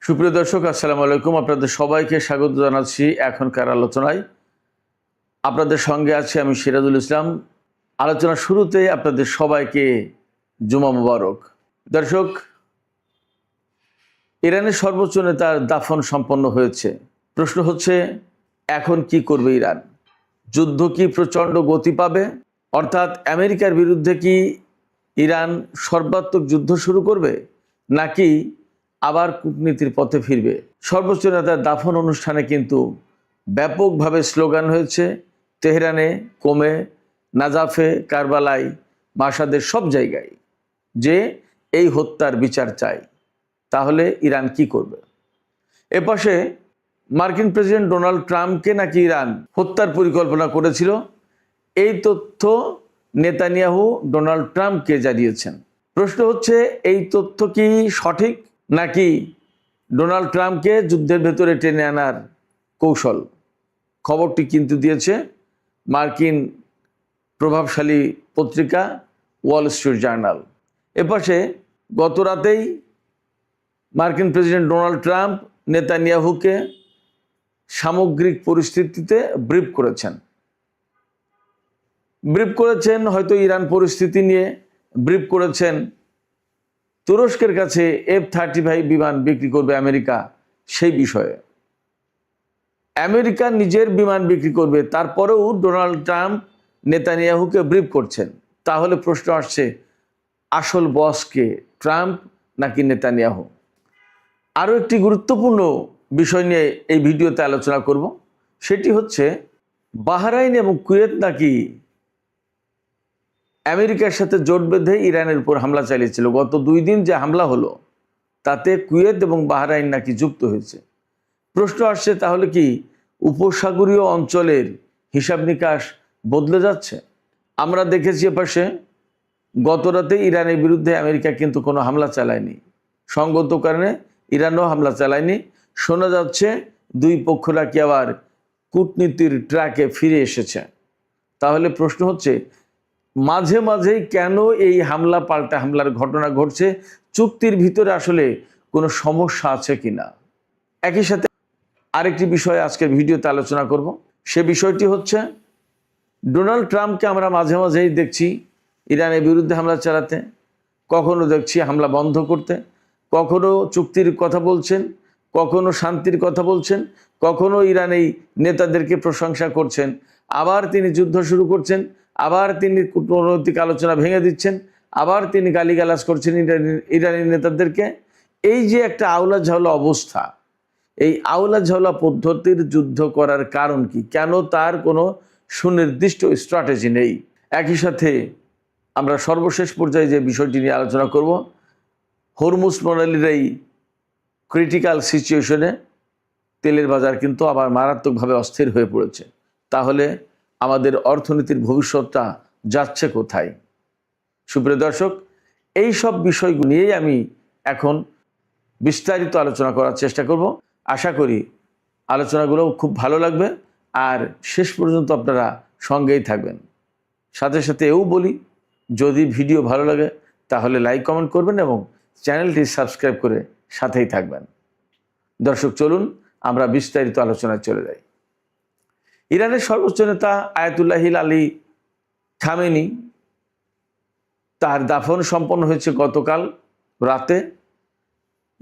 সুপ্রিয় দর্শক, আসসালামু আলাইকুম। আপনাদের সবাইকে স্বাগত জানাচ্ছি এখনকার আলোচনায়। আপনাদের সঙ্গে আছি আমি সিরাজুল ইসলাম। আলোচনার শুরুতে আপনাদের সবাইকে জুমা মুবারক। দর্শক, ইরানের সর্বোচ্চ নেতার দাফন সম্পন্ন হয়েছে। প্রশ্ন হচ্ছে, এখন কি করবে ইরান? যুদ্ধ কি প্রচণ্ড গতি পাবে? অর্থাৎ আমেরিকার বিরুদ্ধে কি ইরান সর্বাত্মক যুদ্ধ শুরু করবে, নাকি আবার কূটনীতির পথে ফিরবে? সর্বোচ্চ নেতার দাফন অনুষ্ঠানে কিন্তু ব্যাপকভাবে স্লোগান হয়েছে তেহরানে, কোমে, নাজাফে, কারবালায়, মাসাদের সব জায়গায় যে এই হত্যার বিচার চাই। তাহলে ইরান কি করবে? এপাশে মার্কিন প্রেসিডেন্ট ডোনাল্ড ট্রাম্পকে নাকি ইরান হত্যার পরিকল্পনা করেছিল, এই তথ্য নেতানিয়াহু ডোনাল্ড ট্রাম্পকে জানিয়েছেন। প্রশ্ন হচ্ছে, এই তথ্য কি সঠিক, নাকি ডোনাল্ড ট্রাম্পকে যুদ্ধের ভেতরে টেনে আনার কৌশল? খবরটি কিন্তু দিয়েছে মার্কিন প্রভাবশালী পত্রিকা ওয়াল স্ট্রিট জার্নাল। এপাশে গত রাতেই মার্কিন প্রেসিডেন্ট ডোনাল্ড ট্রাম্প নেতানিয়াহুকে সামগ্রিক পরিস্থিতিতে ব্রিফ করেছেন। হয়তো ইরান পরিস্থিতি নিয়ে ব্রিফ করেছেন। তুরস্কের কাছে F-35 বিমান বিক্রি করবে আমেরিকা, সেই বিষয়ে। আমেরিকা নিজের বিমান বিক্রি করবে, তারপরেও ডোনাল্ড ট্রাম্প নেতানিয়াহুকে ব্রিফ করছেন। তাহলে প্রশ্ন আসছে, আসল বস কে, ট্রাম্প নাকি নেতানিয়াহু? আরও একটি গুরুত্বপূর্ণ বিষয় নিয়ে এই ভিডিওতে আলোচনা করব। সেটি হচ্ছে, বাহরাইন এবং কুয়েত নাকি আমেরিকার সাথে জোট বেঁধে ইরানের উপর হামলা চালিয়েছিল। গত 2 দিন যে হামলা হলো, তাতে কুয়েত এবং বাহরাইন নাকি যুক্ত হয়েছে। প্রশ্ন আসছে, তাহলে কি উপসাগরীয় অঞ্চলের হিসাব নিকাশ বদলে যাচ্ছে? আমরা দেখেছি এপাশে গত রাতে ইরানের বিরুদ্ধে আমেরিকা কিন্তু কোনো হামলা চালায়নি। সঙ্গত কারণে ইরানও হামলা চালায়নি। শোনা যাচ্ছে দুই পক্ষ নাকি আবার কূটনীতির ট্র্যাকে ফিরে এসেছে। তাহলে প্রশ্ন হচ্ছে, মাঝে মাঝেই কেন এই হামলা পাল্টা হামলার ঘটনা ঘটছে? চুক্তির ভিতরে আসলে কোনো সমস্যা আছে কিনা? একই সাথে আরেকটি বিষয় আজকের ভিডিওতে আলোচনা করব। সে বিষয়টি হচ্ছে, ডোনাল্ড ট্রাম্পকে আমরা মাঝে মাঝেই দেখছি ইরানের বিরুদ্ধে হামলা চালাতে, কখনো দেখছি হামলা বন্ধ করতে, কখনো চুক্তির কথা বলছেন, কখনো শান্তির কথা বলছেন, কখনো ইরানি নেতাদেরকে প্রশংসা করছেন, আবার তিনি যুদ্ধ শুরু করছেন, আবার তিনি কূটনৈতিক আলোচনা ভেঙে দিচ্ছেন, আবার তিনি গালিগালাজ করছেন ইরানি নেতাদেরকে। এই যে একটা আউলা ঝাউলা অবস্থা, এই আউলা ঝাউলা পদ্ধতির যুদ্ধ করার কারণ কি? কেন তার কোনো সুনির্দিষ্ট স্ট্র্যাটেজি নেই? একই সাথে আমরা সর্বশেষ পর্যায়ে যে বিষয়টি নিয়ে আলোচনা করব, হরমুজ প্রণালীর এই ক্রিটিক্যাল সিচুয়েশনে তেলের বাজার কিন্তু আবার মারাত্মকভাবে অস্থির হয়ে পড়েছে। তাহলে আমাদের অর্থনীতির ভবিষ্যৎটা যাচ্ছে কোথায়? সুপ্রিয় দর্শক, এই সব বিষয়গুলো নিয়েই আমি এখন বিস্তারিত আলোচনা করার চেষ্টা করব। আশা করি আলোচনাগুলো খুব ভালো লাগবে, আর শেষ পর্যন্ত আপনারা সঙ্গেই থাকবেন। সাথে সাথে এও বলি, যদি ভিডিও ভালো লাগে তাহলে লাইক কমেন্ট করবেন এবং চ্যানেলটি সাবস্ক্রাইব করে সাথেই থাকবেন। দর্শক, চলুন আমরা বিস্তারিত আলোচনায় চলে যাই। ইরানের সর্বোচ্চ নেতা আয়াতুল্লাহ আলী খামেনি, তার দাফন সম্পন্ন হয়েছে গতকাল রাতে।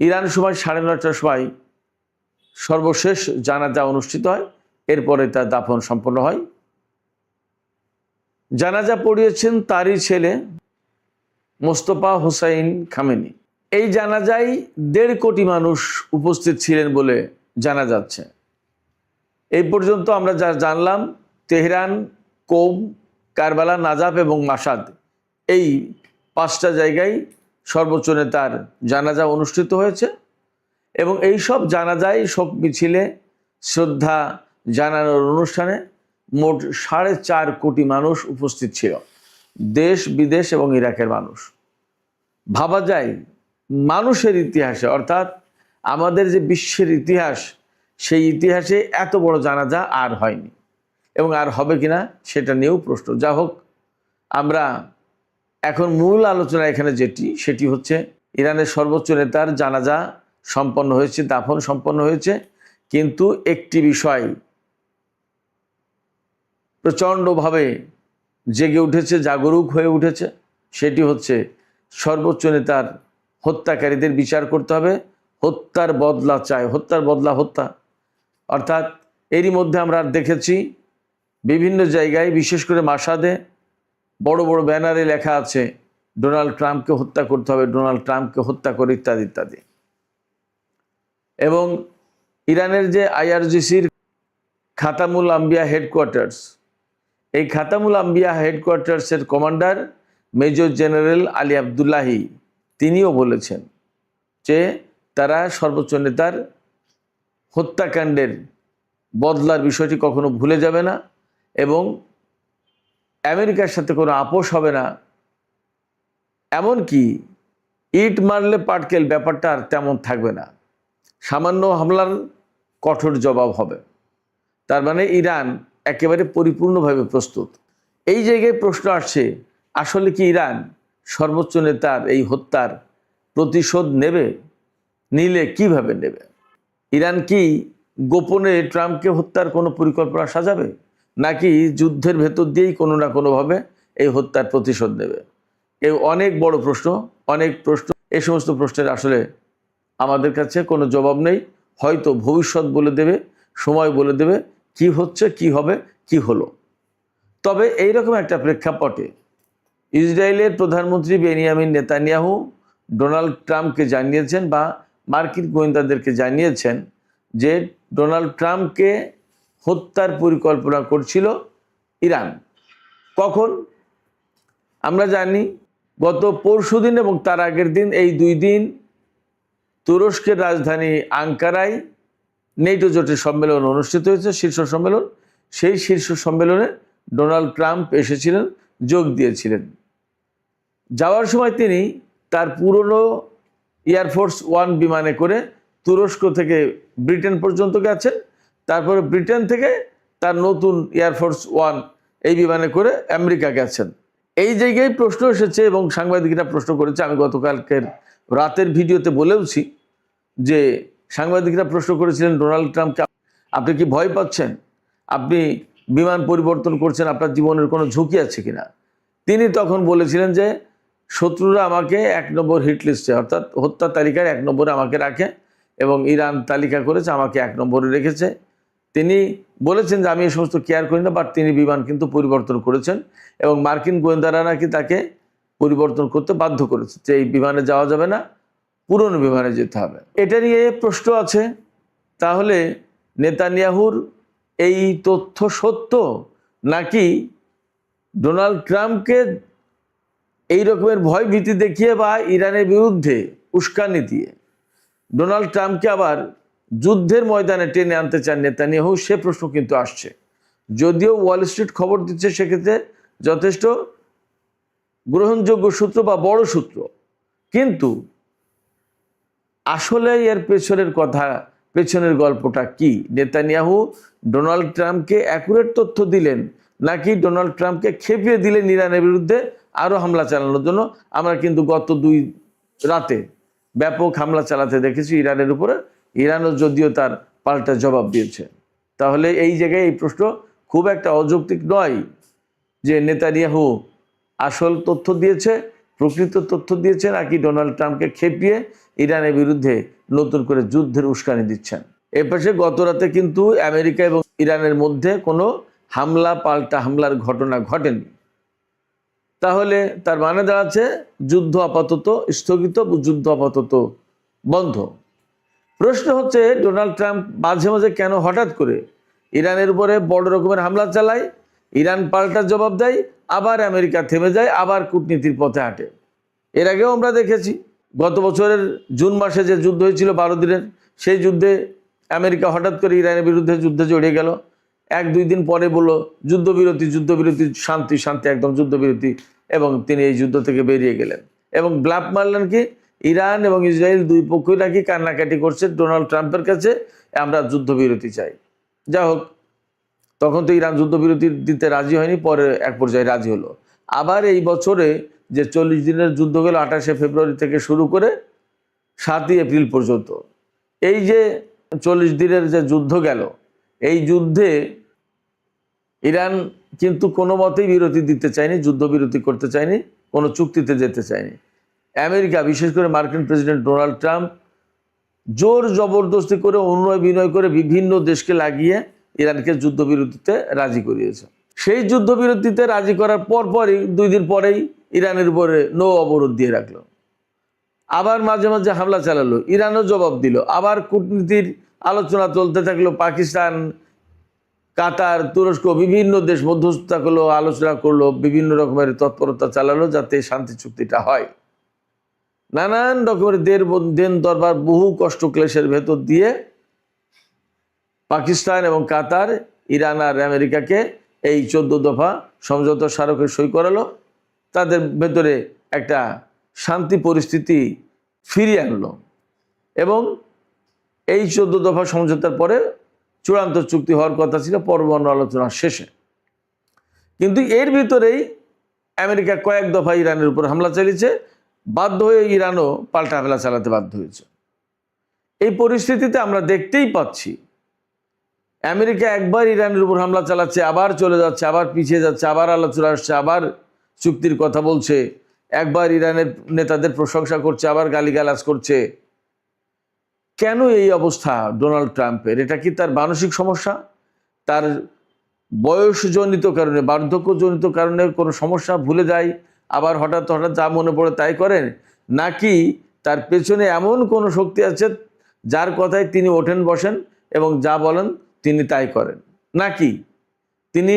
ইরান সময় 9:30টার সময় সর্বশেষ জানাজা অনুষ্ঠিত হয়, এরপরে তার দাফন সম্পন্ন হয়। জানাজা পড়িয়েছেন তারই ছেলে মোস্তফা হোসাইন খামেনি। এই জানাজায় 1.5 কোটি মানুষ উপস্থিত ছিলেন বলে জানা যাচ্ছে। এই পর্যন্ত আমরা যা জানলাম, তেহরান, কোম, কারবালা, নাজাফ এবং মাসাদ, এই 5টা জায়গায় সর্বোচ্চ নেতার জানাজা অনুষ্ঠিত হয়েছে। এবং এই সব জানাজায় শোক মিছিলে শ্রদ্ধা জানানোর অনুষ্ঠানে মোট 4.5 কোটি মানুষ উপস্থিত ছিল, দেশ বিদেশ এবং ইরাকের মানুষ। ভাবা যায় মানুষের ইতিহাসে, অর্থাৎ আমাদের যে বিশ্বের ইতিহাস, সেই ইতিহাসে এত বড় জানাজা আর হয়নি, এবং আর হবে কিনা সেটা নিয়েও প্রশ্ন। যা হোক, আমরা এখন মূল আলোচনা এখানে সেটি হচ্ছে ইরানের সর্বোচ্চ নেতার জানাজা সম্পন্ন হয়েছে, দাফন সম্পন্ন হয়েছে। কিন্তু একটি বিষয় প্রচণ্ডভাবে জেগে উঠেছে, জাগরুক হয়ে উঠেছে, সেটি হচ্ছে সর্বোচ্চ নেতার হত্যাকারীদের বিচার করতে হবে। হত্যার বদলা চায়, হত্যার বদলা হত্যা। অর্থাৎ এরই মধ্যে আমরা দেখেছি বিভিন্ন জায়গায়, বিশেষ করে মাসাদে বড় বড় ব্যানারে লেখা আছে ডোনাল্ড ট্রাম্পকে হত্যা করতে হবে, ডোনাল্ড ট্রাম্পকে হত্যা করে, ইত্যাদি ইত্যাদি। এবং ইরানের যে IRGCর খাতামুল আম্বিয়া হেডকোয়ার্টার্স, এই খাতামুল আম্বিয়া হেডকোয়ার্টার্সের commander major general Ali Abdullahi তিনিও বলেছেন যে তারা সর্বোচ্চ নেতার হত্যাকাণ্ডের বদলার বিষয়টি কখনো ভুলে যাবে না এবং আমেরিকার সাথে কোনো আপোষ হবে না। এমনকি ইট মারলে পাটকেল ব্যাপারটা আর তেমন থাকবে না, সামান্য হামলার কঠোর জবাব হবে। তার মানে ইরান একেবারে পরিপূর্ণভাবে প্রস্তুত। এই জায়গায় প্রশ্ন আসছে, আসলে কি ইরান সর্বোচ্চ নেতার এই হত্যার প্রতিশোধ নেবে? নিলে কিভাবে নেবে? ইরান কি গোপনে ট্রাম্পকে হত্যার কোনো পরিকল্পনা সাজাবে, নাকি যুদ্ধের ভেতর দিয়েই কোনো না কোনোভাবে এই হত্যার প্রতিশোধ নেবে? এই অনেক বড় প্রশ্ন, অনেক প্রশ্ন। এই সমস্ত প্রশ্নের আসলে আমাদের কাছে কোনো জবাব নেই। হয়তো ভবিষ্যৎ বলে দেবে, সময় বলে দেবে কি হচ্ছে, কি হবে, কি হলো। তবে এইরকম একটা প্রেক্ষাপটে ইসরায়েলের প্রধানমন্ত্রী বেনিয়ামিন নেতানিয়াহু ডোনাল্ড ট্রাম্পকে জানিয়েছেন বা মার্কিন গোয়েন্দাদেরকে জানিয়েছেন যে ডোনাল্ড ট্রাম্পকে হত্যার পরিকল্পনা করছিল ইরান। কখন? আমরা জানি গত পরশুদিন এবং তার আগের দিন, এই 2 দিন তুরস্কের রাজধানী আঙ্কারায় নেটো জোটের সম্মেলন অনুষ্ঠিত হয়েছে, শীর্ষ সম্মেলন। সেই শীর্ষ সম্মেলনে ডোনাল্ড ট্রাম্প এসেছিলেন, যোগ দিয়েছিলেন। যাওয়ার সময় তিনি তার পুরনো এয়ারফোর্স 1 বিমানে করে তুরস্ক থেকে ব্রিটেন পর্যন্ত গেছেন। তারপরে ব্রিটেন থেকে তার নতুন এয়ারফোর্স 1 এই বিমানে করে আমেরিকা গেছেন। এই জায়গায় প্রশ্ন এসেছে এবং সাংবাদিকরা প্রশ্ন করেছে, আমি গতকালকের রাতের ভিডিওতে বলেওছি যে সাংবাদিকরা প্রশ্ন করেছিলেন ডোনাল্ড ট্রাম্পকে, আপনি কি ভয় পাচ্ছেন? আপনি বিমান পরিবর্তন করছেন, আপনার জীবনের কোনো ঝুঁকি আছে কিনা? তিনি তখন বলেছিলেন যে শত্রুরা আমাকে 1 নম্বর হিট লিস্টে, অর্থাৎ হত্যা তালিকার 1 নম্বরে আমাকে রাখে এবং ইরান তালিকা করেছে, আমাকে 1 নম্বরে রেখেছে। তিনি বলেছেন যে আমি এই সমস্ত কেয়ার করি না, বাট তিনি বিমান কিন্তু পরিবর্তন করেছেন এবং মার্কিন গোয়েন্দারা নাকি তাকে পরিবর্তন করতে বাধ্য করেছে যে এই বিমানে যাওয়া যাবে না, পুরনো বিমানে যেতে হবে। এটা নিয়ে প্রশ্ন আছে, তাহলে নেতানিয়াহুর এই তথ্য সত্য, নাকি ডোনাল্ড ট্রাম্পকে এই রকমের ভয় ভীতি দেখিয়ে বা ইরানের বিরুদ্ধে উস্কানি দিয়ে ডোনাল্ড ট্রাম্পকে আবার যুদ্ধের ময়দানে টেনে আনতে চান নেতানিয়াহু? সে প্রশ্ন কিন্তু আসছে। যদিও ওয়াল স্ট্রিট খবর দিচ্ছে সেক্ষেত্রে যথেষ্ট গ্রহণযোগ্য সূত্র বা বড় সূত্র, কিন্তু আসলে এর পেছনের কথা, পেছনের গল্পটা কি? নেতানিয়াহু ডোনাল্ড ট্রাম্পকে অ্যাকুরেট তথ্য দিলেন, নাকি ডোনাল্ড ট্রাম্পকে খেপিয়ে দিলেন ইরানের বিরুদ্ধে আরও হামলা চালানোর জন্য? আমরা কিন্তু গত 2 রাতে ব্যাপক হামলা চালাতে দেখেছি ইরানের উপরে। ইরানও যদিও তার পাল্টা জবাব দিয়েছে। তাহলে এই জায়গায় এই প্রশ্ন খুব একটা অযৌক্তিক নয় যে নেতানিয়াহু আসল তথ্য দিয়েছে, প্রকৃত তথ্য দিয়েছে, নাকি ডোনাল্ড ট্রাম্পকে খেপিয়ে ইরানের বিরুদ্ধে নতুন করে যুদ্ধের উস্কানি দিচ্ছেন। এপাশে গত রাতে কিন্তু আমেরিকা এবং ইরানের মধ্যে কোনো হামলা, পাল্টা হামলার ঘটনা ঘটেনি। তাহলে তার মানে দাঁড়াচ্ছে যুদ্ধ আপাতত স্থগিত, যুদ্ধ আপাতত বন্ধ। প্রশ্ন হচ্ছে ডোনাল্ড ট্রাম্প মাঝে মাঝে কেন হঠাৎ করে ইরানের উপরে বড় রকমের হামলা চালায়, ইরান পাল্টা জবাব দেয়, আবার আমেরিকা থেমে যায়, আবার কূটনীতির পথে হাঁটে। এর আগেও আমরা দেখেছি গত বছরের জুন মাসে যে যুদ্ধ হয়েছিল 12 দিনের, সেই যুদ্ধে আমেরিকা হঠাৎ করে ইরানের বিরুদ্ধে যুদ্ধে জড়িয়ে গেল। 1-2 দিন পরে বলল যুদ্ধবিরতি, যুদ্ধবিরতি, শান্তি শান্তি, একদম যুদ্ধবিরতি, এবং তিনি এই যুদ্ধ থেকে বেরিয়ে গেলেন এবং ব্লাফ মারলেন কি ইরান এবং ইসরায়েল 2 পক্ষই নাকি কান্নাকাটি করছে ডোনাল্ড ট্রাম্পের কাছে, আমরা যুদ্ধবিরতি চাই। যা হোক, তখন তো ইরান যুদ্ধবিরতি দিতে রাজি হয়নি, পরে এক পর্যায়ে রাজি হলো। আবার এই বছরে যে 40 দিনের যুদ্ধ গেল 28শে ফেব্রুয়ারি থেকে শুরু করে 7ই এপ্রিল পর্যন্ত, এই যে 40 দিনের যে যুদ্ধ গেল, এই যুদ্ধে ইরান কিন্তু কোনো মতেই বিরতি দিতে চায়নি, যুদ্ধবিরতি করতে চায়নি, কোনো চুক্তিতে যেতে চায়নি। আমেরিকা, বিশেষ করে মার্কিন প্রেসিডেন্ট ডোনাল্ড ট্রাম্প জোর জবরদস্তি করে, অনুনয় বিনয় করে বিভিন্ন দেশকে লাগিয়ে ইরানকে যুদ্ধবিরতিতে রাজি করিয়েছে। সেই যুদ্ধবিরতিতে রাজি করার পরই 2 দিন পরেই ইরানের উপরে নৌ অবরোধ দিয়ে রাখলো। আবার মাঝে মাঝে হামলা চালালো, ইরানও জবাব দিল। আবার কূটনীতির আলোচনা চলতে থাকলো, পাকিস্তান, কাতার, তুরস্ক বিভিন্ন দেশ মধ্যস্থতা করলো, আলোচনা করলো, বিভিন্ন রকমের তৎপরতা চালালো যাতে শান্তি চুক্তিটা হয়। নানান রকমের দেন দরবার, বহু কষ্ট ক্লেশের ভেতর দিয়ে পাকিস্তান এবং কাতার, ইরান আর আমেরিকাকে এই 14 দফা সমঝোতা স্মারকে সই করালো। তাদের ভেতরে একটা শান্তি পরিস্থিতি ফিরিয়ে আনলো এবং এই 14 দফা সমঝোতার পরে চূড়ান্ত চুক্তি হওয়ার কথা ছিল পরমাণু আলোচনার শেষে। কিন্তু এর ভিতরেই আমেরিকা কয়েক দফা ইরানের উপর হামলা চালিয়েছে, বাধ্য হয়ে ইরানও পাল্টা হামলা চালাতে বাধ্য হয়েছে। এই পরিস্থিতিতে আমরা দেখতেই পাচ্ছি আমেরিকা একবার ইরানের উপর হামলা চালাচ্ছে, আবার চলে যাচ্ছে, আবার পিছিয়ে যাচ্ছে, আবার আলোচনা আসছে, আবার চুক্তির কথা বলছে, একবার ইরানের নেতাদের প্রশংসা করছে, আবার গালিগালাজ করছে। কেন এই অবস্থা ডোনাল্ড ট্রাম্পের? এটা কি তার মানসিক সমস্যা, তার বয়সজনিত কারণে, বার্ধক্যজনিত কারণে কোনো সমস্যা, ভুলে যায়, আবার হঠাৎ হঠাৎ যা মনে পড়ে তাই করেন, নাকি তার পেছনে এমন কোনো শক্তি আছে যার কথায় তিনি ওঠেন বসেন এবং যা বলেন তিনি তাই করেন? নাকি তিনি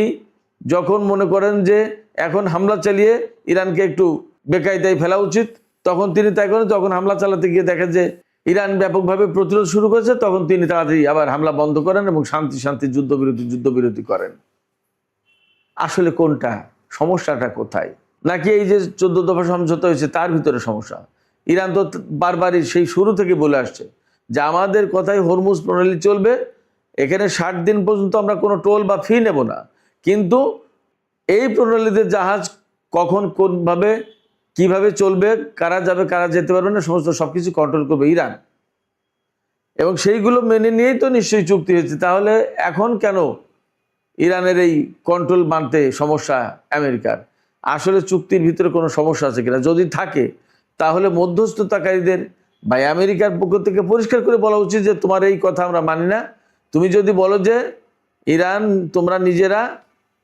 যখন মনে করেন যে এখন হামলা চালিয়ে ইরানকে একটু বেকায়দায় ফেলা উচিত, তখন তিনি তাই করেন, যখন হামলা চালাতে গিয়ে দেখেন যে ইরান ব্যাপকভাবে প্রতিরোধ শুরু করেছে, তখন তিনি তাড়াতাড়ি আবার হামলা বন্ধ করেন এবং শান্তি যুদ্ধবিরতি করেন? আসলে কোনটা? সমস্যাটা কোথায়? নাকি এই যে 14 দফা সমঝোতা হয়েছে তার ভিতরে সমস্যা? ইরান তো বারবারই সেই শুরু থেকে বলে আসছে যে আমাদের কথাই হরমুজ প্রণালী চলবে, এখানে 60 দিন পর্যন্ত আমরা কোনো টোল বা ফি নেব না, কিন্তু এই প্রণালীতে জাহাজ কখন কোনভাবে কিভাবে চলবে, কারা যাবে কারা যেতে পারবে না, সমস্ত সবকিছু কন্ট্রোল করবে ইরান। এবং সেইগুলো মেনে নিয়েই তো নিশ্চয়ই চুক্তি হয়েছে। তাহলে এখন কেন ইরানের এই কন্ট্রোল মানতে সমস্যা আমেরিকার? আসলে চুক্তির ভিতরে কোনো সমস্যা আছে কিনা? যদি থাকে তাহলে মধ্যস্থতাকারীদের বা আমেরিকার পক্ষ থেকে পরিষ্কার করে বলা উচিত যে তোমার এই কথা আমরা মানি না। তুমি যদি বলো যে ইরান তোমরা নিজেরা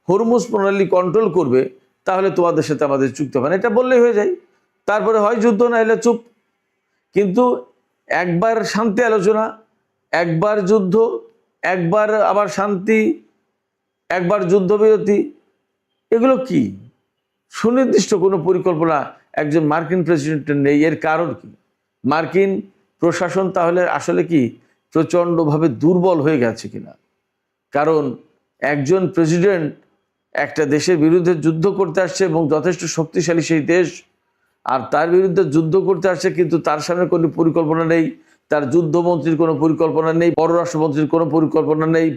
হরমুজ প্রণালী কন্ট্রোল করবে, তাহলে তোমাদের সাথে আমাদের চুক্তি হবে না, এটা বললেই হয়ে যায়। তারপরে হয় যুদ্ধ, না হলে চুপ। কিন্তু একবার শান্তি আলোচনা, একবার যুদ্ধ, একবার আবার শান্তি, একবার যুদ্ধবিরতি, এগুলো কি? সুনির্দিষ্ট কোনো পরিকল্পনা একজন মার্কিন প্রেসিডেন্টের নেই। এর কারণ কি? মার্কিন প্রশাসন তাহলে আসলে কি প্রচণ্ডভাবে দুর্বল হয়ে গেছে কিনা? কারণ একজন প্রেসিডেন্ট একটা দেশের বিরুদ্ধে যুদ্ধ করতে আসছে এবং যথেষ্ট শক্তিশালী সেই দেশ, আর তার বিরুদ্ধে যুদ্ধ করতে আসছে, কিন্তু তার সামনে কোনো পরিকল্পনা নেই, তার যুদ্ধমন্ত্রীর কোনো পরিকল্পনা নেই, পররাষ্ট্রমন্ত্রীর কোনো পরিকল্পনা নেই,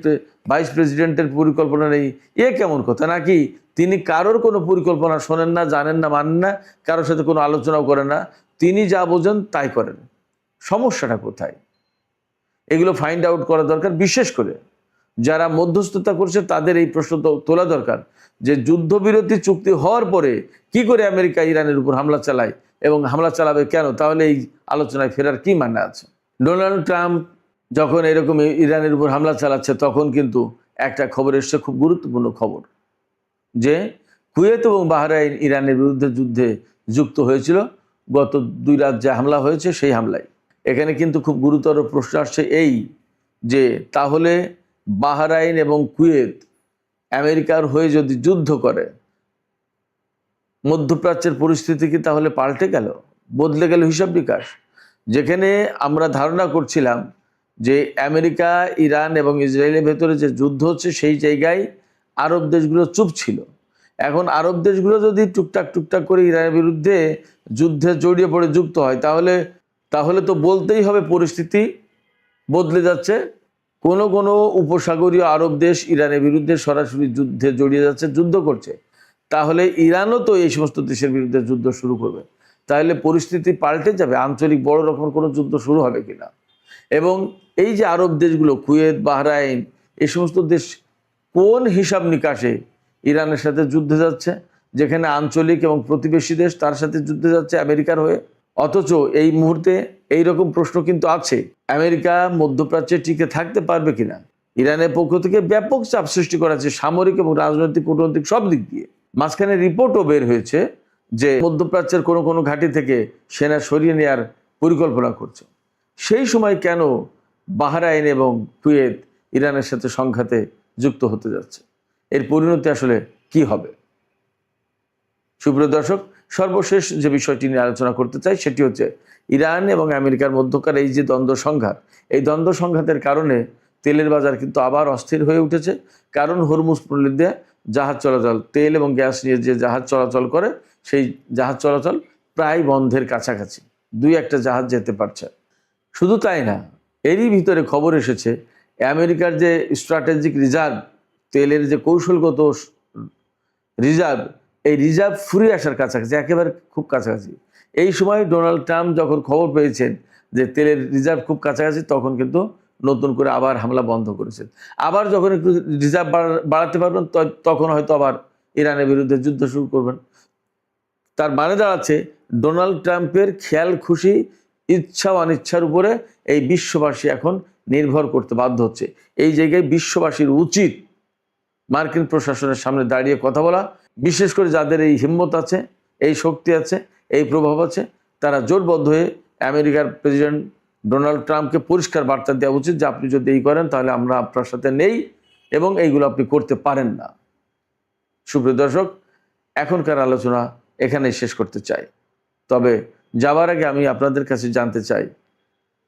ভাইস প্রেসিডেন্টের পরিকল্পনা নেই। এ কেমন কথা? নাকি তিনি কারোর কোনো পরিকল্পনা শোনেন না, জানেন না, মানেন না, কারোর সাথে কোনো আলোচনাও করেন না, তিনি যা বোঝেন তাই করেন? সমস্যাটা কোথায়? এগুলো ফাইন্ড আউট করা দরকার। বিশেষ করে যারা মধ্যস্থতা করছে তাদের এই প্রশ্ন তোলা দরকার যে যুদ্ধবিরতি চুক্তি হওয়ার পরে কি করে আমেরিকা ইরানের উপর হামলা চালায় এবং হামলা চালাবে কেন? তাহলে এই আলোচনায় ফেরার কি মানে আছে? ডোনাল্ড ট্রাম্প যখন এরকম ইরানের উপর হামলা চালাচ্ছে, তখন কিন্তু একটা খবর এসছে, খুব গুরুত্বপূর্ণ খবর, যে কুয়েত এবং বাহরাইন ইরানের বিরুদ্ধে যুদ্ধে যুক্ত হয়েছিল গত 2 রাত যে হামলা হয়েছে সেই হামলায়। এখানে কিন্তু খুব গুরুতর প্রশ্ন আসছে এই যে তাহলে বাহরাইন এবং কুয়েত আমেরিকার হয়ে যদি যুদ্ধ করে, মধ্যপ্রাচ্যের পরিস্থিতি কি তাহলে পাল্টে গেল, বদলে গেল হিসাব নিকাশ? যেখানে আমরা ধারণা করছিলাম যে আমেরিকা, ইরান এবং ইসরায়েলের ভেতরে যে যুদ্ধ হচ্ছে সেই জায়গায় আরব দেশগুলো চুপ ছিল। এখন আরব দেশগুলো যদি টুকটাক করে ইরানের বিরুদ্ধে যুদ্ধে জড়িয়ে পড়ে যুক্ত হয়, তাহলে তো বলতেই হবে পরিস্থিতি বদলে যাচ্ছে। কোনো কোনো উপসাগরীয় আরব দেশ ইরানের বিরুদ্ধে সরাসরি যুদ্ধে জড়িয়ে যাচ্ছে, যুদ্ধ করছে। তাহলে ইরানও তো এই সমস্ত দেশের বিরুদ্ধে যুদ্ধ শুরু করবে। তাহলে পরিস্থিতি পাল্টে যাবে। আঞ্চলিক বড় রকমের কোনো যুদ্ধ শুরু হবে কিনা, এবং এই যে আরব দেশগুলো কুয়েত, বাহরাইন, এই সমস্ত দেশ কোন হিসাব নিকাশে ইরানের সাথে যুদ্ধে যাচ্ছে, যেখানে আঞ্চলিক এবং প্রতিবেশী দেশ তার সাথে যুদ্ধে যাচ্ছে আমেরিকার হয়ে। অথচ এই মুহূর্তে এই রকম প্রশ্ন কিন্তু আছে, আমেরিকা মধ্যপ্রাচ্যে টিকে থাকতে পারবে কিনা। ইরানের পক্ষ থেকে ব্যাপক চাপ সৃষ্টি করা হচ্ছে, সামরিক এবং রাজনৈতিক, কূটনৈতিক সব দিক দিয়ে। মাঝখানে রিপোর্টও বের হয়েছে যে মধ্যপ্রাচ্যের কোনো কোনো ঘাঁটি থেকে সেনা সরিয়ে নেওয়ার পরিকল্পনা করছে। সেই সময় কেন বাহরাইন এবং কুয়েত ইরানের সাথে সংঘাতে যুক্ত হতে যাচ্ছে? এর পরিণতি আসলে কি হবে? সুপ্রিয় দর্শক, সর্বশেষ যে বিষয়টি নিয়ে আলোচনা করতে চাই সেটি হচ্ছে ইরান এবং আমেরিকার মধ্যকার এই যে দ্বন্দ্ব সংঘাত, এই দ্বন্দ্ব সংঘাতের কারণে তেলের বাজার কিন্তু আবার অস্থির হয়ে উঠেছে। কারণ হরমুজ প্রণালী দিয়ে জাহাজ চলাচল, তেল এবং গ্যাস নিয়ে যে জাহাজ চলাচল করে, সেই জাহাজ চলাচল প্রায় বন্ধের কাছাকাছি, দুই একটা জাহাজ যেতে পারছে। শুধু তাই না, এরই ভিতরে খবর এসেছে আমেরিকার যে স্ট্র্যাটেজিক রিজার্ভ, তেলের যে কৌশলগত রিজার্ভ, এই রিজার্ভ ফুরিয়ে আসার কাছাকাছি, একেবারে খুব কাছাকাছি। এই সময় ডোনাল্ড ট্রাম্প যখন খবর পেয়েছেন যে তেলের রিজার্ভ খুব কাছাকাছি, তখন কিন্তু নতুন করে আবার হামলা বন্ধ করেছেন। আবার যখন একটু রিজার্ভ বাড়াতে পারবেন, তখন হয়তো আবার ইরানের বিরুদ্ধে যুদ্ধ শুরু করবেন। তার মানে দাঁড়াচ্ছে ডোনাল্ড ট্রাম্পের খেয়াল খুশি, ইচ্ছা অনিচ্ছার উপরে এই বিশ্ববাসী এখন নির্ভর করতে বাধ্য হচ্ছে। এই জায়গায় বিশ্ববাসীর উচিত মার্কিন প্রশাসনের সামনে দাঁড়িয়ে কথা বলা, বিশেষ করে যাদের এই হিম্মত আছে, এই শক্তি আছে, এই প্রভাব আছে, তারা জোটবদ্ধ হয়ে আমেরিকার প্রেসিডেন্ট ডোনাল্ড ট্রাম্পকে পরিষ্কার বার্তা দেওয়া উচিত যে আপনি যদি এই করেন তাহলে আমরা আপনার সাথে নেই এবং এইগুলো আপনি করতে পারেন না। সুপ্রিয় দর্শক, এখনকার আলোচনা এখানেই শেষ করতে চাই। তবে যাবার আগে আমি আপনাদের কাছে জানতে চাই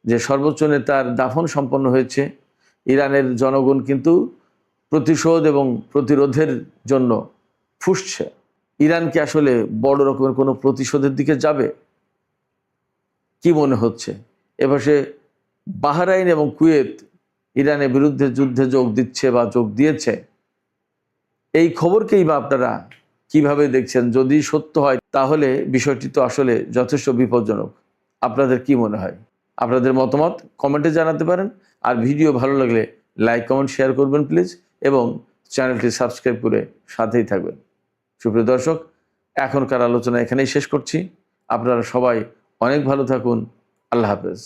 যে সর্বোচ্চ নেতার দাফন সম্পন্ন হয়েছে। ইরানের জনগণ কিন্তু প্রতিশোধ এবং প্রতিরোধের জন্য ফুঁসছে। ইরান কি আসলে বড় রকমের কোনো প্রতিশোধের দিকে যাবে? কি মনে হচ্ছে? এপাশে বাহরাইন এবং কুয়েত ইরানের বিরুদ্ধে যুদ্ধে যোগ দিচ্ছে বা যোগ দিয়েছে, এই খবরকেই বা আপনারা কিভাবে দেখছেন? যদি সত্য হয় তাহলে বিষয়টি তো আসলে যথেষ্ট বিপজ্জনক। আপনাদের কি মনে হয়? আপনাদের মতামত কমেন্টে জানাতে পারেন। আর ভিডিও ভালো লাগলে লাইক, কমেন্ট, শেয়ার করবেন প্লিজ, এবং চ্যানেলটি সাবস্ক্রাইব করে সাথেই থাকবেন। সুপ্রিয় দর্শক, এখনকার আলোচনা এখানেই শেষ করছি। আপনারা সবাই অনেক ভালো থাকুন। আল্লাহ হাফেজ।